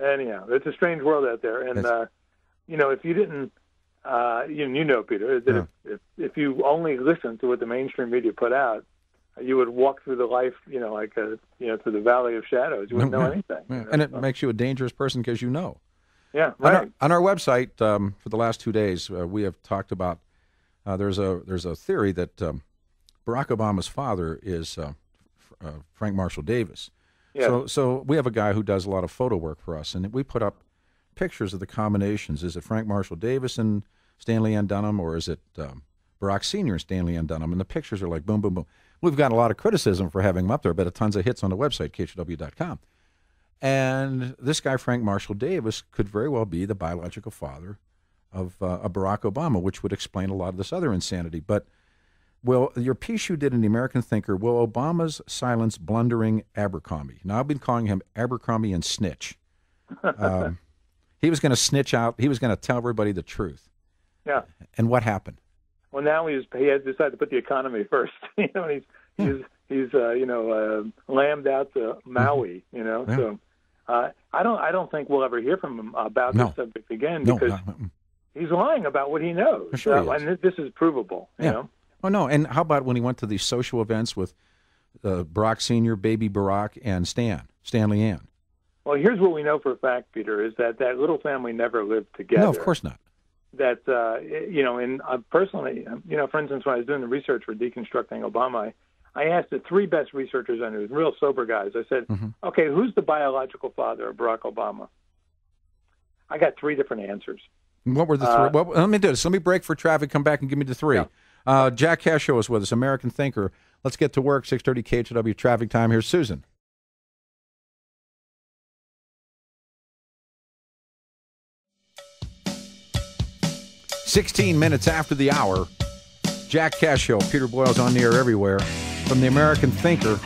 Anyhow, it's a strange world out there. And, if you didn't, Peter, that if you only listened to what the mainstream media put out, you would walk through the life, through the valley of shadows. You wouldn't know anything. Yeah. And it makes you a dangerous person because you know. Yeah, right. On our website, for the last 2 days, we have talked about there's a theory that Barack Obama's father is Frank Marshall Davis. Yes. So we have a guy who does a lot of photo work for us, and we put up pictures of the combinations. Is it Frank Marshall Davis and Stanley Ann Dunham, or is it Barack Sr. and Stanley Ann Dunham? And the pictures are like boom, boom, boom. We've got a lot of criticism for having them up there, but tons of hits on the website, KHW.com. And this guy, Frank Marshall Davis, could very well be the biological father of Barack Obama, which would explain a lot of this other insanity. But, your piece you did in the American Thinker, will Obama's silence blundering Abercrombie? Now, I've been calling him Abercrombie and Snitch. He was going to snitch out. He was going to tell everybody the truth. Yeah. And what happened? Well, now he has decided to put the economy first. He's lambed out to Maui. Yeah. So I don't think we'll ever hear from him about this subject again because he's lying about what he knows. Sure he is. And this is provable. You know. Oh no! And how about when he went to these social events with Barack Sr., baby Barack, and Stanley Ann? Well, here's what we know for a fact, Peter, is that little family never lived together. No, of course not. That, personally, for instance, when I was doing the research for Deconstructing Obama, I asked the 3 best researchers I knew, real sober guys. I said, okay, who's the biological father of Barack Obama? I got 3 different answers. What were the 3? Well, let me do this. Let me break for traffic, come back and give me the 3. Yeah. Jack Cashill is with us, American Thinker. Let's get to work, 6:30 KHW traffic time. Here's Susan. "16 minutes after the hour, Jack Cashill, Peter Boyle's on the air everywhere, from the American Thinker.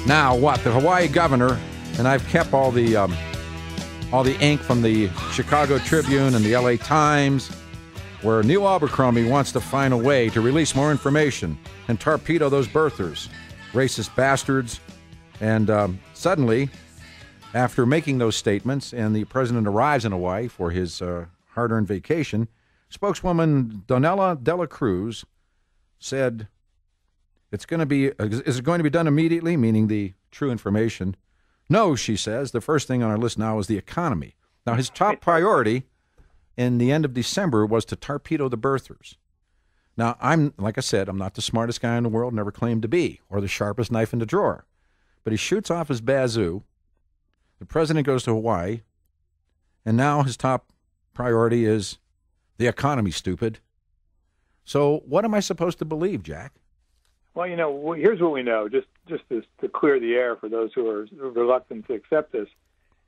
Now, the Hawaii governor, and I've kept all the ink from the Chicago Tribune and the LA Times, where Neil Abercrombie wants to find a way to release more information and torpedo those birthers, racist bastards. And suddenly, after making those statements, and the president arrives in Hawaii for his hard-earned vacation, spokeswoman Donella Dela Cruz said, is it going to be done immediately, meaning the true information? No, she says. The first thing on our list now is the economy. Now, his top priority in the end of December was to torpedo the birthers. Now, like I said, I'm not the smartest guy in the world, never claimed to be, or the sharpest knife in the drawer. But he shoots off his bazoo. The president goes to Hawaii, and now his top priority is the economy, stupid. So what am I supposed to believe, Jack? Well, here's what we know, just to clear the air for those who are reluctant to accept this,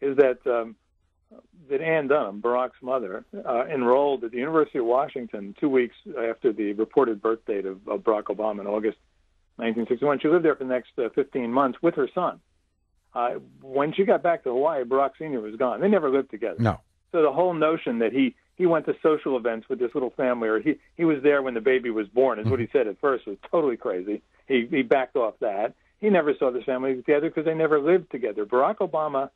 is that Ann Dunham, Barack's mother, enrolled at the University of Washington 2 weeks after the reported birth date of Barack Obama in August 1961. She lived there for the next 15 months with her son. When she got back to Hawaii, Barack Sr. was gone. They never lived together. No. So the whole notion that he went to social events with this little family, or he was there when the baby was born, is what he said at first, was totally crazy. He backed off that. He never saw this family together because they never lived together. Barack Obama,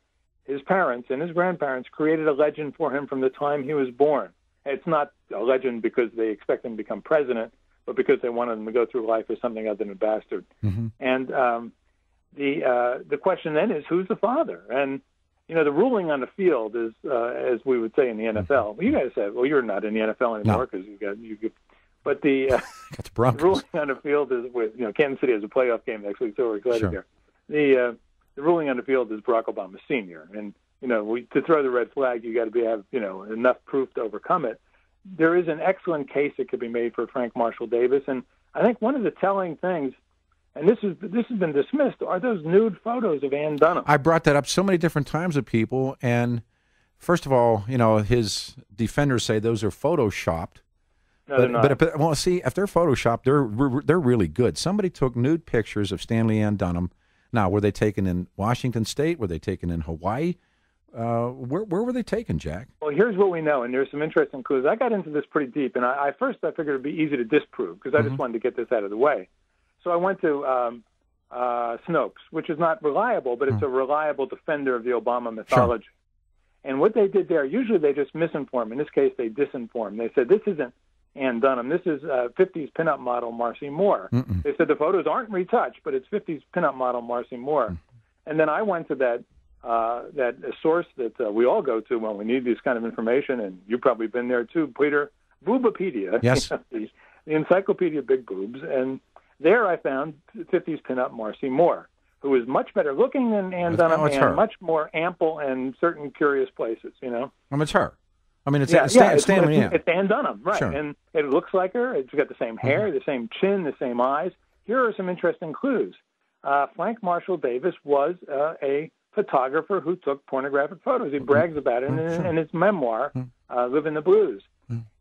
his parents and his grandparents created a legend for him from the time he was born. It's not a legend because they expect him to become president, but because they wanted him to go through life as something other than a bastard. Mm-hmm. And the question then is, who's the father? And the ruling on the field is, as we would say in the NFL. Well, you guys said, well, you're not in the NFL anymore because but the ruling on the field is with Kansas City has a playoff game next week, so we're excited here. The ruling on the field is Barack Obama Sr. And to throw the red flag, you got to have enough proof to overcome it. There is an excellent case that could be made for Frank Marshall Davis, and I think one of the telling things, and this has been dismissed, are those nude photos of Ann Dunham. I brought that up so many different times with people, and first of all, his defenders say those are photoshopped. No, they're not. But see, if they're photoshopped, they're really good. Somebody took nude pictures of Stanley Ann Dunham. Now, were they taken in Washington State? Were they taken in Hawaii? Where were they taken, Jack? Well, here's what we know, and there's some interesting clues. I got into this pretty deep, and I figured it would be easy to disprove because I just wanted to get this out of the way. So I went to Snopes, which is not reliable, but it's a reliable defender of the Obama mythology. Sure. And what they did there, usually they just misinform. In this case, they disinform. They said, this isn't Ann Dunham. This is 50s pinup model Marcy Moore. Mm-mm. They said the photos aren't retouched, but it's 50s pinup model Marcy Moore. Mm. And then I went to that source that we all go to when we need this kind of information, and you've probably been there too, Peter, Boobopedia. Yes. The Encyclopedia of Big Boobs. And there I found 50s pinup Marcy Moore, who is much better looking than Ann Dunham and much more ample in certain curious places, you know. It's her. I mean, it's Stanley Ann. It's Ann Dunham, right. Sure. And it looks like her. It's got the same hair, the same chin, the same eyes. Here are some interesting clues. Frank Marshall Davis was a photographer who took pornographic photos. He brags about it in his memoir, Living the Blues.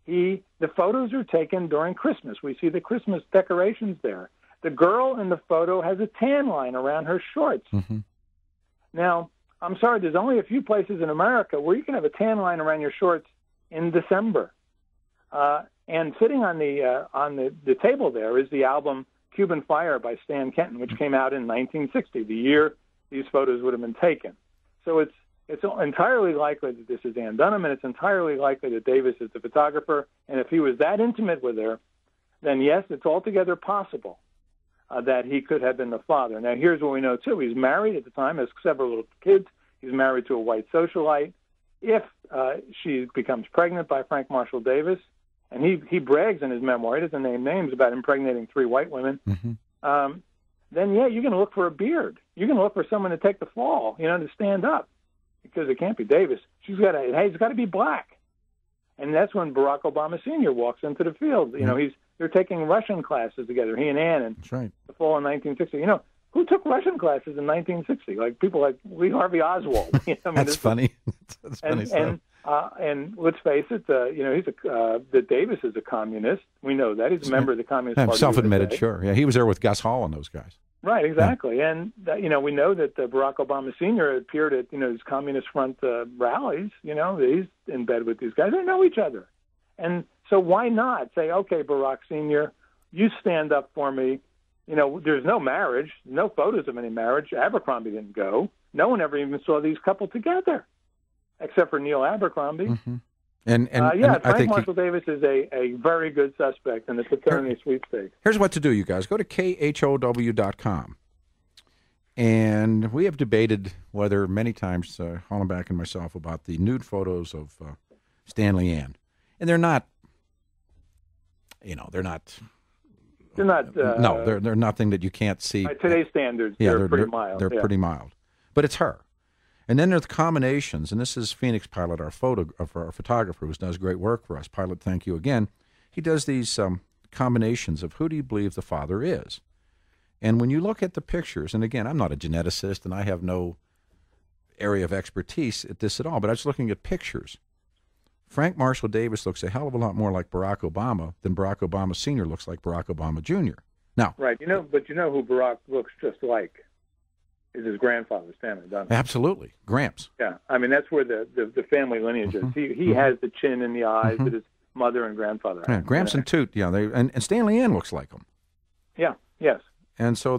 The photos are taken during Christmas. We see the Christmas decorations there. The girl in the photo has a tan line around her shorts. Mm-hmm. Now, I'm sorry, there's only a few places in America where you can have a tan line around your shorts in December. And sitting on the table there is the album Cuban Fire by Stan Kenton, which came out in 1960, the year these photos would have been taken. So it's entirely likely that this is Ann Dunham, and it's entirely likely that Davis is the photographer. And if he was that intimate with her, then yes, it's altogether possible that he could have been the father. Now, here's what we know, too. He's married at the time, has several little kids. He's married to a white socialite. If she becomes pregnant by Frank Marshall Davis, and he brags in his memoir, he doesn't name names, about impregnating 3 white women, then, yeah, you're going to look for a beard. You're going to look for someone to take the fall, to stand up, because it can't be Davis. He's got to be black. And that's when Barack Obama Sr. walks into the field. They're taking Russian classes together, he and Ann, in the fall of 1960. Who took Russian classes in 1960? Like people like Lee Harvey Oswald. That's funny. That's funny stuff. And let's face it, that Davis is a communist. We know that. He's a member of the Communist Party. Self-admitted, sure. Yeah, he was there with Gus Hall and those guys. Right, exactly. Yeah. And, we know that Barack Obama Sr. appeared at, his Communist Front rallies. He's in bed with these guys. They know each other. And so why not say, okay, Barack Sr., you stand up for me. There's no marriage, no photos of any marriage. Abercrombie didn't go. No one ever even saw these couple together, except for Neil Abercrombie. Mm-hmm. And Frank Marshall Davis is a very good suspect in the paternity sweepstakes. Here's what to do, you guys. Go to KHOW.com. And we have debated whether many times, Hollenbach and myself, about the nude photos of Stanley Ann. And they're not, they're not. They're not. No, they're nothing that you can't see. By today's standards, they're pretty mild. They're pretty mild. But it's her. And then there's the combinations, and this is Phoenix Pilot, our photographer, who does great work for us. Pilot, thank you again. He does these combinations of who do you believe the father is. And when you look at the pictures, and again, I'm not a geneticist, and I have no area of expertise at this at all, but I was looking at pictures. Frank Marshall Davis looks a hell of a lot more like Barack Obama than Barack Obama Sr. looks like Barack Obama Jr. Now, right, but you know who Barack looks just like is his grandfather, Stanley Dunham. Absolutely, Gramps. Yeah, I mean that's where the family lineage is. He has the chin and the eyes that his mother and grandfather had. Yeah, Gramps and Toot. Yeah, and Stanley Ann looks like him. Yeah. Yes. And so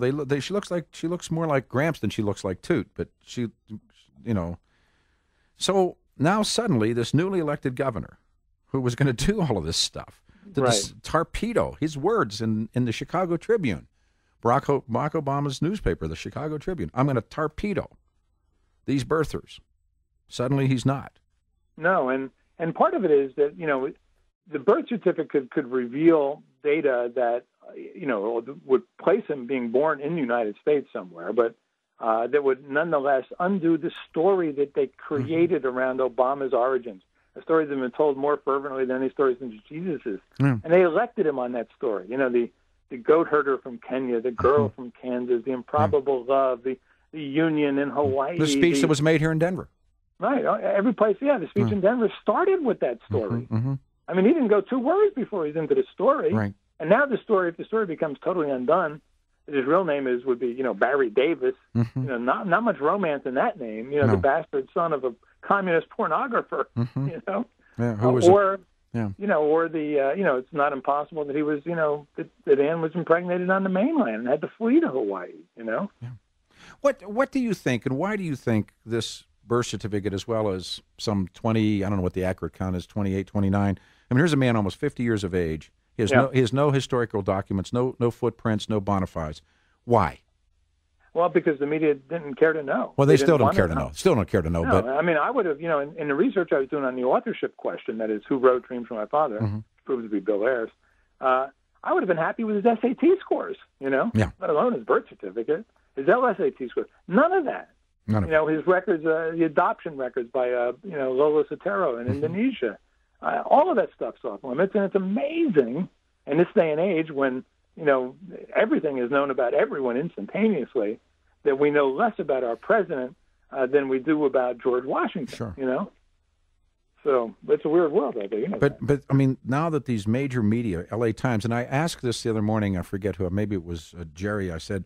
she looks more like Gramps than she looks like Toot. But she. So now suddenly this newly elected governor, who was going to do all of this stuff, this torpedo his words in the Chicago Tribune. Barack Obama's newspaper, the Chicago Tribune. I'm going to torpedo these birthers. Suddenly he's not. No, and part of it is that, the birth certificate could reveal data that, would place him being born in the United States somewhere, but that would nonetheless undo the story that they created around Obama's origins, a story that's been told more fervently than any story since Jesus's. And they elected him on that story. The goat herder from Kenya, the girl from Kansas, the improbable love, the union in Hawaii. The speech that was made here in Denver. Right. Every place, the speech in Denver started with that story. I mean, he didn't go 2 words before he's into the story. Right. And now if the story becomes totally undone, his real name would be Barry Davis. Not much romance in that name. The bastard son of a communist pornographer. It's not impossible that he was, that Ann was impregnated on the mainland and had to flee to Hawaii. Yeah. What do you think, and why do you think this birth certificate as well as some 20, I don't know what the accurate count is, 28, 29. I mean, here's a man almost 50 years of age. He has no historical documents, no footprints, no bona fides. Why? Well, because the media didn't care to know. Well, they still don't care to know. Still don't care to know. No, but I mean, I would have, in the research I was doing on the authorship question, that is, who wrote Dreams from My Father, which proves to be Bill Ayers, I would have been happy with his SAT scores, let alone his birth certificate, his LSAT scores. None of that. His records, the adoption records by, Lola Sotero in Indonesia. All of that stuff's off limits, and it's amazing in this day and age when, everything is known about everyone instantaneously, that we know less about our president than we do about George Washington, So it's a weird world out there, But I mean, now that these major media, L.A. Times, and I asked this the other morning, I forget who, maybe it was Jerry, I said,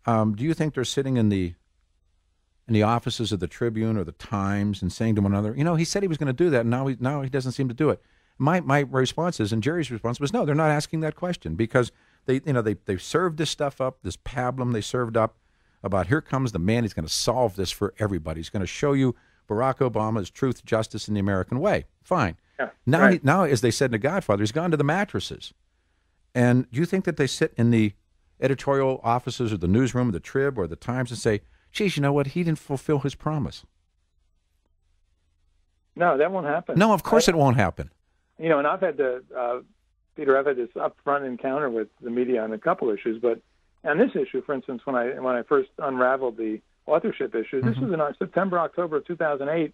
do you think they're sitting in the offices of the Tribune or the Times and saying to one another, he said he was going to do that, and now he doesn't seem to do it. My response is, and Jerry's response was, no, they're not asking that question, because they served this stuff up, this pablum they served up about, here comes the man, he's going to solve this for everybody. He's going to show you Barack Obama's truth, justice, and the American way. Fine. Yeah, now, as they said in The Godfather, he's gone to the mattresses. And do you think that they sit in the editorial offices or the newsroom of the Trib or the Times and say, geez, you know what, he didn't fulfill his promise? No, that won't happen. No, of course it won't happen. And I've had Peter, I've had this upfront encounter with the media on a couple issues, but on this issue, for instance, when I first unraveled the authorship issue, this was in September, October of 2008,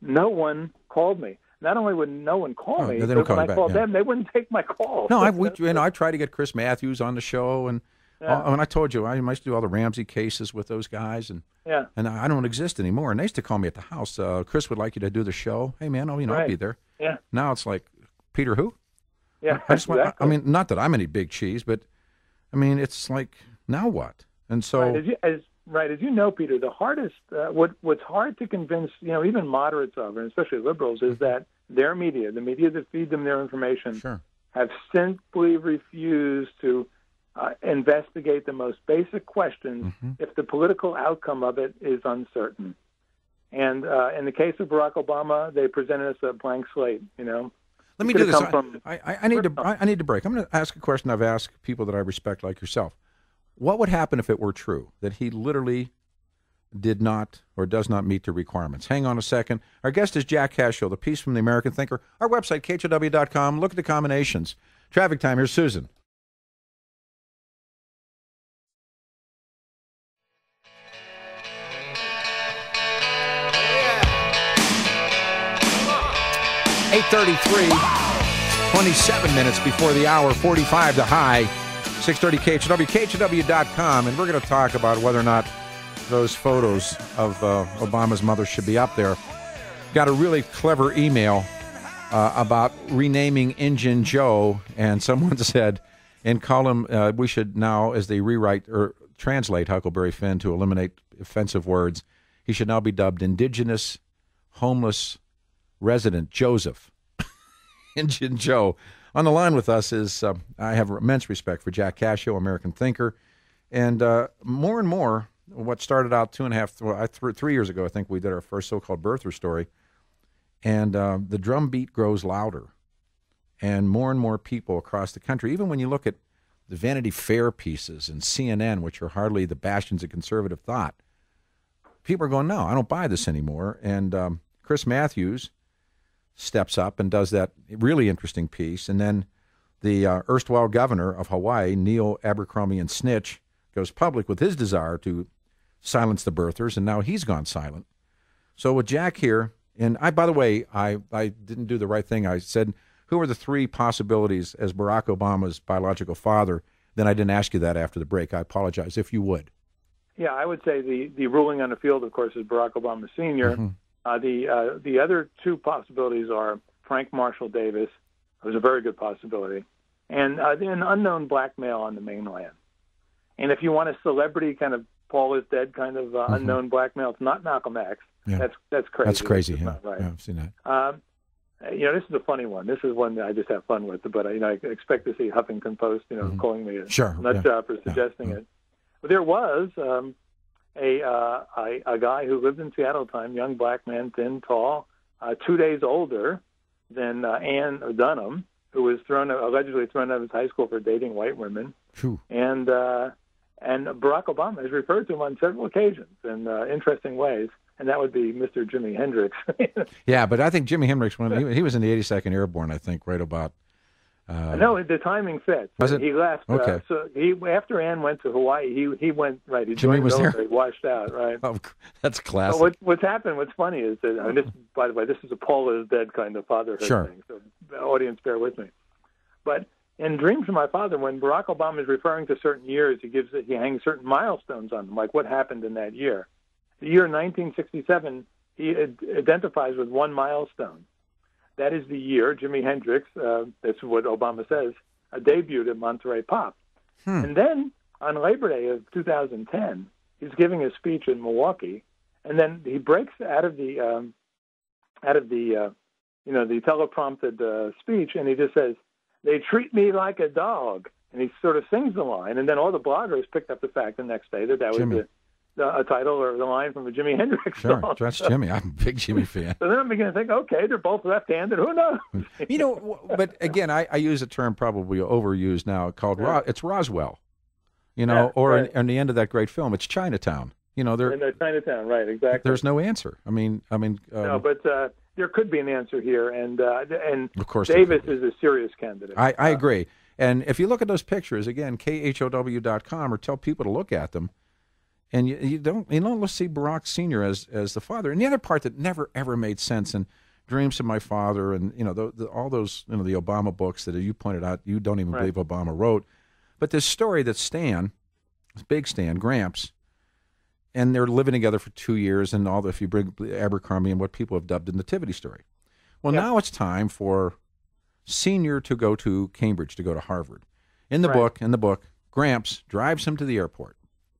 no one called me. Not only would no one call me, but when I called them, they wouldn't take my call. No, I tried to get Chris Matthews on the show, and when I told you, I used to do all the Ramsey cases with those guys, and I don't exist anymore. And they used to call me at the house. Chris would like you to do the show. Hey, man, I'll be there. Yeah. Now it's like, Peter who? Yeah, exactly. I mean, not that I'm any big cheese, but I mean, it's like, now what? And so, as you know, Peter, the hardest, what's hard to convince, even moderates of, and especially liberals, is that their media, the media that feed them their information, have simply refused to investigate the most basic questions if the political outcome of it is uncertain. And in the case of Barack Obama, they presented us a blank slate. Let me do this. I need to break. I'm going to ask a question I've asked people that I respect, like yourself. What would happen if it were true that he literally did not or does not meet the requirements? Hang on a second. Our guest is Jack Cashill, the piece from the American Thinker. Our website, KHOW.com. Look at the combinations. Traffic time. Here's Susan. Yeah. 8:33, 27 minutes before the hour, 45 to high. 630 KHW, KHW.com, and we're going to talk about whether or not those photos of Obama's mother should be up there. Got a really clever email about renaming Injun Joe, and someone said, in column, we should now, as they rewrite or translate Huckleberry Finn to eliminate offensive words, he should now be dubbed Indigenous Homeless Resident Joseph. Injun Joe. On the line with us is, I have immense respect for Jack Cashill, American thinker, and more and more, what started out 3 years ago, I think we did our first so-called birther story, and the drumbeat grows louder, and more people across the country, even when you look at the Vanity Fair pieces and CNN, which are hardly the bastions of conservative thought, people are going, no, I don't buy this anymore, and Chris Matthews steps up and does that really interesting piece. And then the erstwhile governor of Hawaii, Neil Abercrombie and Snitch, goes public with his desire to silence the birthers, and now he's gone silent. So with Jack here, and by the way, I didn't do the right thing. I said, who are the three possibilities as Barack Obama's biological father? Then I didn't ask you that after the break. I apologize, if you would. Yeah, I would say the ruling on the field, of course, is Barack Obama Sr., the other two possibilities are Frank Marshall Davis, who's a very good possibility, and an unknown black male on the mainland. And if you want a celebrity kind of Paul is dead kind of unknown black male, it's not Malcolm X. Yeah. That's crazy. That's crazy. Yeah. Not right. Yeah, I've seen that. This is a funny one. This is one that I just have fun with. But I expect to see Huffington Post, calling me a nut job for suggesting it. But there was a guy who lived in Seattle at the time, young black man, thin, tall, 2 days older than Ann Dunham, who was allegedly thrown out of his high school for dating white women. Phew. And Barack Obama has referred to him on several occasions in interesting ways, and that would be Mr. Jimi Hendrix. Yeah, but I think Jimi Hendrix, when he was in the 82nd Airborne, I think, right about... no, the timing fits. Was it? He left. Okay. So after Ann went to Hawaii, he went, right. He Jimmy was there? He washed out, right? Oh, that's classic. So what's happened, what's funny is that, this, by the way, this is a Paul is dead kind of fatherhood thing, so audience, bear with me. But in Dreams from My Father, when Barack Obama is referring to certain years, he hangs certain milestones on them, like what happened in that year. The year 1967, he identifies with one milestone. That is the year Jimi Hendrix, that's what Obama says, debuted at Monterey Pop. And then on Labor Day of 2010, he's giving a speech in Milwaukee, and then he breaks out of the teleprompted speech, and he just says, "They treat me like a dog," and he sort of sings the line, and then all the bloggers picked up the fact the next day that was a title or the line from a Jimi Hendrix song. Sure, that's Jimmy. I'm a big Jimmy fan. So then I'm beginning to think, okay, they're both left-handed. Who knows? But again, I use a term probably overused now called it's Roswell. Or right. in the end of that great film, it's Chinatown. In Chinatown, right? Exactly. There's no answer. No, but there could be an answer here, and of course Davis is a serious candidate. I agree. And if you look at those pictures again, KHOW.com, or tell people to look at them. And you don't let's see Barack Sr. as the father. And the other part that never ever made sense in Dreams of My Father, and all those the Obama books that you pointed out, you don't even believe Obama wrote, but this story that Big Stan, Gramps, and they're living together for 2 years, and if you bring Abercrombie and what people have dubbed the nativity story. Well, now it's time for Senior to go to Cambridge, to go to Harvard. In the book, Gramps drives him to the airport.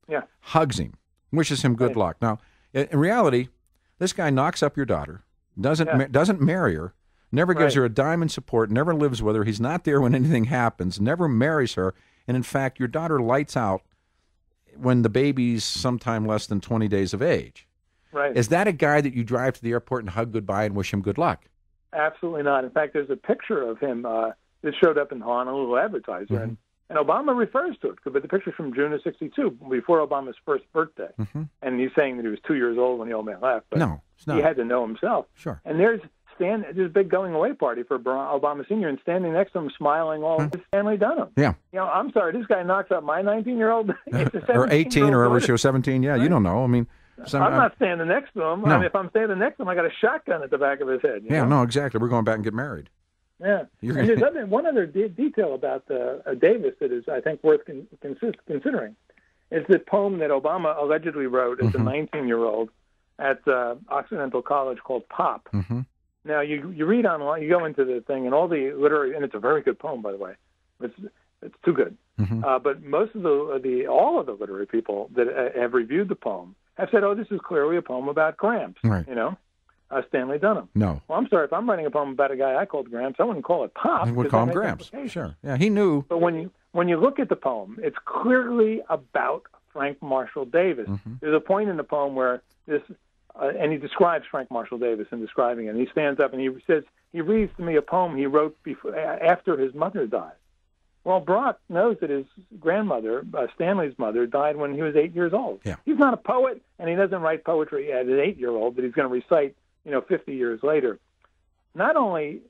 Yeah. Hugs him, wishes him good luck. Now, in reality, this guy knocks up your daughter, doesn't marry her, never gives her a dime in support, never lives with her. He's not there when anything happens, never marries her. And in fact, your daughter lights out when the baby's sometime less than 20 days of age. Right. Is that a guy that you drive to the airport and hug goodbye and wish him good luck? Absolutely not. In fact, there's a picture of him that showed up in Honolulu Advertiser, and Obama refers to it, but the picture's from June of '62, before Obama's first birthday. And he's saying that he was 2 years old when the old man left. But no, it's not. He had to know himself. Sure. And there's a big going-away party for Obama Sr., and standing next to him, smiling, all is Stanley Dunham. Yeah. I'm sorry, this guy knocks up my 19-year-old. Or 18, or ever she was 17. Yeah, you don't know. I'm not standing next to him. No. If I'm standing next to him, I got a shotgun at the back of his head. No, exactly. We're going back and get married. Yeah. And there's one other detail about Davis that is, I think, worth considering. Is the poem that Obama allegedly wrote as a 19-year-old at Occidental College called Pop. Now, you read online, you go into the thing, and all the literary, and it's a very good poem, by the way. It's too good. But most of all of the literary people that have reviewed the poem have said, "Oh, this is clearly a poem about Gramps." Right. Stanley Dunham. No. Well, I'm sorry, if I'm writing a poem about a guy I called Gramps, I wouldn't call it Pop. I would call him Gramps. Sure. Yeah, he knew. But when you look at the poem, it's clearly about Frank Marshall Davis. There's a point in the poem where and he describes Frank Marshall Davis in describing it. And he stands up and he says, he reads to me a poem he wrote after his mother died. Well, Barack knows that his grandmother, Stanley's mother, died when he was 8 years old. Yeah. He's not a poet, and he doesn't write poetry as an 8-year-old that he's going to recite, 50 years later. Not only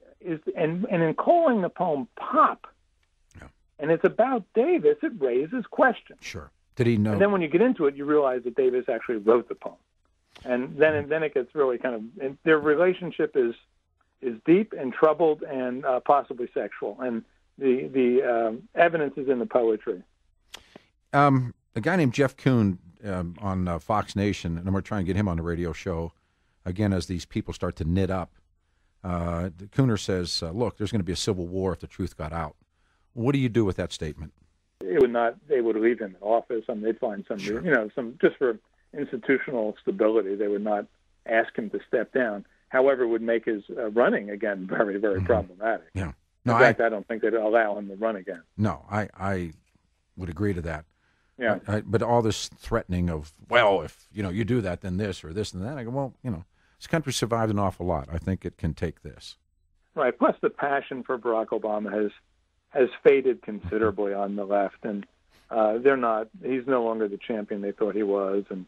and in calling the poem Pop, and it's about Davis, it raises questions. Sure. Did he know? And then when you get into it, you realize that Davis actually wrote the poem. And then it gets really kind of, and their relationship is deep and troubled and possibly sexual. And the evidence is in the poetry. A guy named Jeff Kuhn on Fox Nation, and we're trying to get him on the radio show again as these people start to knit up. Cooner says, "Look, there's going to be a civil war if the truth got out." What do you do with that statement? It would not. They would leave him in office. They'd find some, some just for institutional stability. They would not ask him to step down. However, it would make his running again very, very problematic. Yeah. No, in fact, I don't think they'd allow him to run again. No, I would agree to that. Yeah. But all this threatening of, well, if you do that, then this or this and that. I go, well, this country survived an awful lot. I think it can take this. Right. Plus, the passion for Barack Obama has faded considerably on the left, and they're not. He's no longer the champion they thought he was, and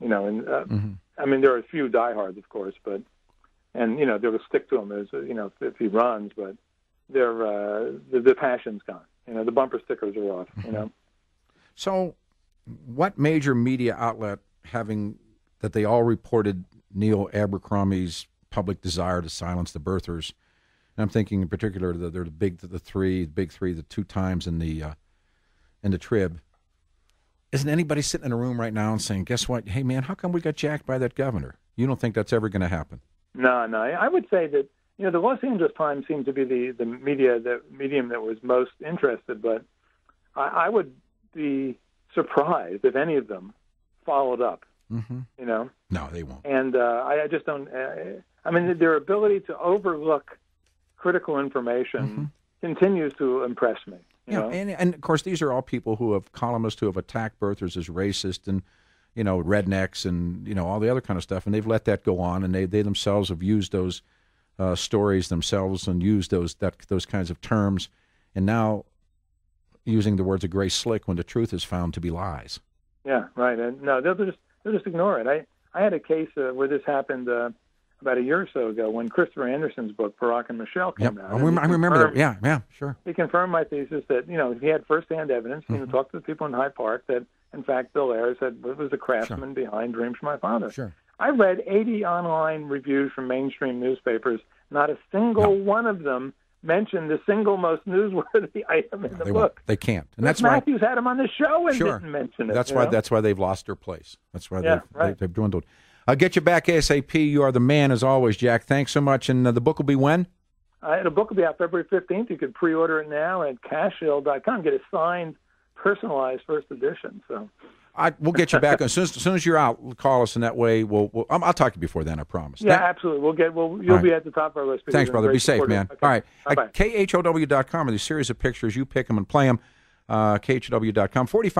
I mean, there are a few diehards, of course, but they will stick to him as if he runs, but the passion's gone. The bumper stickers are off. So, what major media outlet that they all reported Neil Abercrombie's public desire to silence the birthers? And I'm thinking in particular they're the big three, the 2 times in the Trib. Isn't anybody sitting in a room right now and saying, "Guess what? Hey, man, how come we got jacked by that governor?" You don't think that's ever going to happen? No. I would say that the Los Angeles Times seemed to be the medium that was most interested, but I would be surprised if any of them followed up. Mm-hmm. No, they won't. And I just don't. I mean, their ability to overlook critical information continues to impress me. You know? And of course, these are all people columnists who have attacked birthers as racist and rednecks and all the other kind of stuff, and they've let that go on, and they themselves have used those stories themselves and used those kinds of terms, and now using the words of Grace Slick when the truth is found to be lies. Yeah, right. And no, they'll just ignore it. I had a case where this happened about a year or so ago when Christopher Anderson's book Barack and Michelle came out. I remember that. Yeah, sure. He confirmed my thesis that he had firsthand evidence. Talked to the people in Hyde Park that in fact Bill Ayers was the craftsman behind Dreams from My Father. Sure. I read 80 online reviews from mainstream newspapers. Not a single one of them mentioned the single most newsworthy item in the book. They can't, and that's why Matthews had him on the show and didn't mention it. That's why they've lost their place. That's why they've dwindled. I'll get you back ASAP. You are the man as always, Jack. Thanks so much. And the book will be when? The book will be out February 15th. You can pre-order it now at Cashill.com. Get a signed, personalized first edition. So we'll get you back as soon as you're out. Call us, and that way I'll talk to you before then. I promise. Yeah, absolutely. You'll be at the top of our list. Thanks, brother. Be safe, man. Okay. All right. Bye-bye. KHOW.com are these series of pictures. You pick them and play them. KHOW.com. 45.